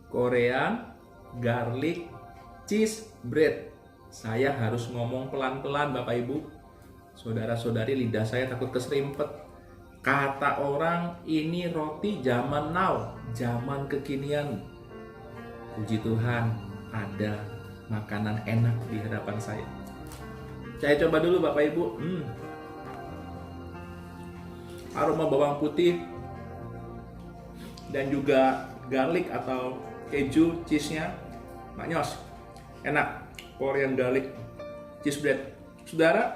Korean garlic cheese bread. Saya harus ngomong pelan-pelan Bapak Ibu. Saudara-saudari, lidah saya takut keserimpet. Kata orang ini roti zaman now, zaman kekinian. Puji Tuhan, ada makanan enak di hadapan saya. Saya coba dulu Bapak Ibu. Aroma bawang putih dan juga garlic atau keju cheese-nya maknyos. Enak. Korean garlic cheese bread. Saudara,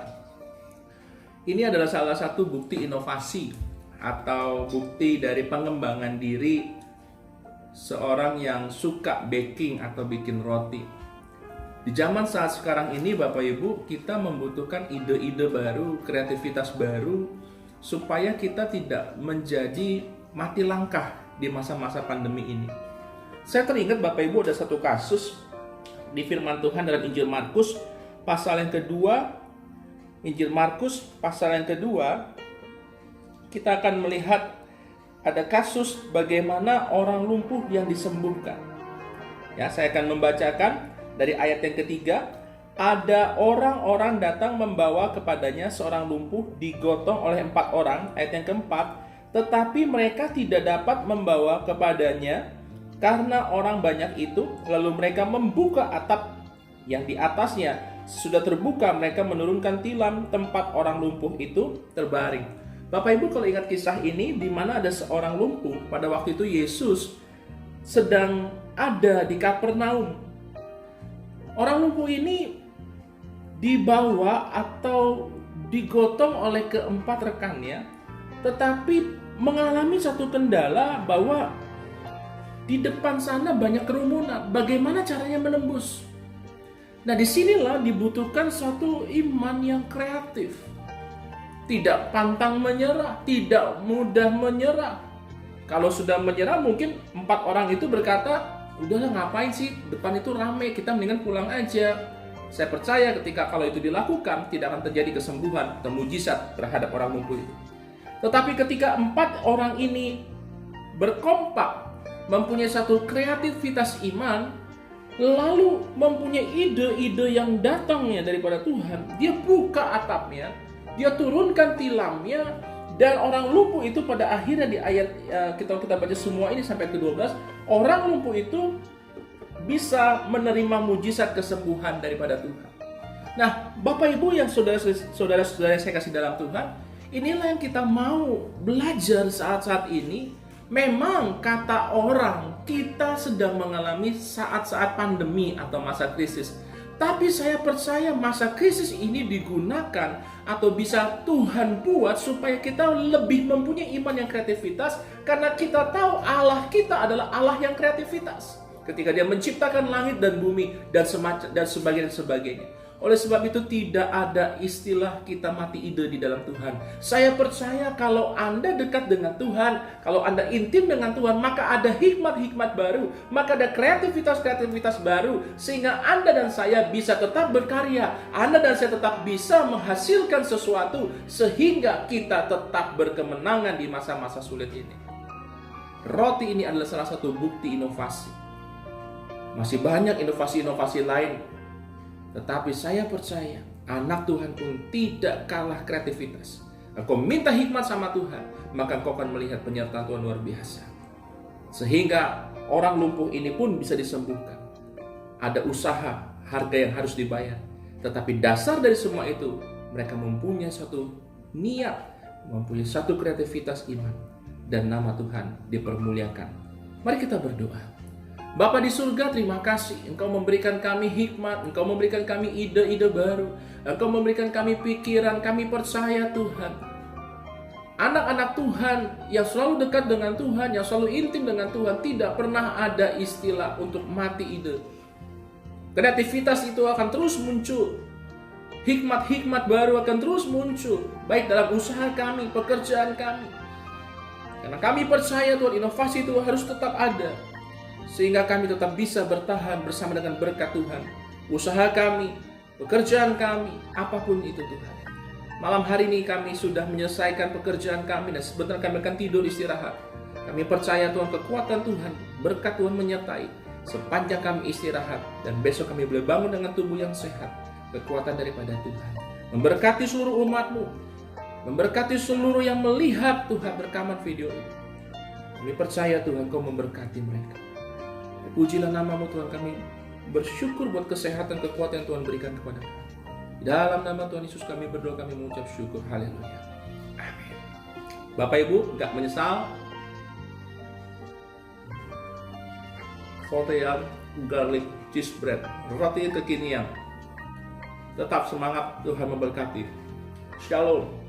ini adalah salah satu bukti inovasi atau bukti dari pengembangan diri seorang yang suka baking atau bikin roti. Di zaman saat sekarang ini Bapak Ibu, kita membutuhkan ide-ide baru, kreativitas baru, supaya kita tidak menjadi mati langkah di masa-masa pandemi ini. Saya teringat Bapak Ibu ada satu kasus di firman Tuhan dalam Injil Markus pasal yang kedua. Injil Markus pasal yang kedua, kita akan melihat ada kasus bagaimana orang lumpuh yang disembuhkan. Ya, saya akan membacakan dari ayat yang ketiga. Ada orang-orang datang membawa kepadanya seorang lumpuh digotong oleh 4 orang. Ayat yang keempat, tetapi mereka tidak dapat membawa kepadanya karena orang banyak itu. Lalu mereka membuka atap yang di atasnya sudah terbuka, mereka menurunkan tilam tempat orang lumpuh itu terbaring. Bapak Ibu kalau ingat kisah ini, di mana ada seorang lumpuh, pada waktu itu Yesus sedang ada di Kapernaum. Orang lumpuh ini dibawa atau digotong oleh keempat rekannya, tetapi mengalami satu kendala bahwa di depan sana banyak kerumunan. Bagaimana caranya menembus? Nah, disinilah dibutuhkan suatu iman yang kreatif. Tidak pantang menyerah, tidak mudah menyerah. Kalau sudah menyerah, mungkin 4 orang itu berkata, udahlah ngapain sih, depan itu rame, kita mendingan pulang aja. Saya percaya ketika kalau itu dilakukan, tidak akan terjadi kesembuhan atau mujizat terhadap orang lumpuh itu. Tetapi ketika 4 orang ini berkompak, mempunyai satu kreativitas iman, lalu mempunyai ide-ide yang datangnya daripada Tuhan, dia buka atapnya, dia turunkan tilamnya, dan orang lumpuh itu pada akhirnya di ayat kita baca semua ini sampai ke-12, orang lumpuh itu bisa menerima mujizat kesembuhan daripada Tuhan. Nah, Bapak Ibu yang saudara-saudara saya kasih dalam Tuhan, inilah yang kita mau belajar saat-saat ini. Memang kata orang kita sedang mengalami saat-saat pandemi atau masa krisis. Tapi saya percaya masa krisis ini digunakan atau bisa Tuhan buat supaya kita lebih mempunyai iman yang kreativitas. Karena kita tahu Allah kita adalah Allah yang kreativitas. Ketika dia menciptakan langit dan bumi dan sebagainya. Oleh sebab itu tidak ada istilah kita mati ide di dalam Tuhan. Saya percaya kalau Anda dekat dengan Tuhan, kalau Anda intim dengan Tuhan, maka ada hikmat-hikmat baru, maka ada kreativitas-kreativitas baru, sehingga Anda dan saya bisa tetap berkarya, Anda dan saya tetap bisa menghasilkan sesuatu, sehingga kita tetap berkemenangan di masa-masa sulit ini. Roti ini adalah salah satu bukti inovasi. Masih banyak inovasi-inovasi lain. Tetapi saya percaya anak Tuhan pun tidak kalah kreativitas. Engkau minta hikmat sama Tuhan, maka engkau akan melihat penyertaan Tuhan luar biasa. Sehingga orang lumpuh ini pun bisa disembuhkan. Ada usaha, harga yang harus dibayar. Tetapi dasar dari semua itu, mereka mempunyai satu niat, mempunyai satu kreativitas iman. Dan nama Tuhan dipermuliakan. Mari kita berdoa. Bapa di surga, terima kasih Engkau memberikan kami hikmat, Engkau memberikan kami ide-ide baru, Engkau memberikan kami pikiran. Kami percaya Tuhan, anak-anak Tuhan yang selalu dekat dengan Tuhan, yang selalu intim dengan Tuhan, tidak pernah ada istilah untuk mati ide. Kreativitas itu akan terus muncul, hikmat-hikmat baru akan terus muncul, baik dalam usaha kami, pekerjaan kami. Karena kami percaya Tuhan, inovasi itu harus tetap ada, sehingga kami tetap bisa bertahan bersama dengan berkat Tuhan. Usaha kami, pekerjaan kami, apapun itu Tuhan. Malam hari ini kami sudah menyelesaikan pekerjaan kami dan sebentar kami akan tidur istirahat. Kami percaya Tuhan, kekuatan Tuhan, berkat Tuhan menyertai. sepanjang kami istirahat, dan besok kami boleh bangun dengan tubuh yang sehat, kekuatan daripada Tuhan. Memberkati seluruh umat-Mu, memberkati seluruh yang melihat Tuhan rekaman video ini. Kami percaya Tuhan Kau memberkati mereka. Pujilah nama-Mu Tuhan, kami bersyukur buat kesehatan, kekuatan yang Tuhan berikan kepada kami. Dalam nama Tuhan Yesus kami berdoa, kami mengucap syukur. Haleluya. Amin. Bapak Ibu gak menyesal? Korean garlic cheese bread, roti kekinian. Tetap semangat, Tuhan memberkati. Shalom.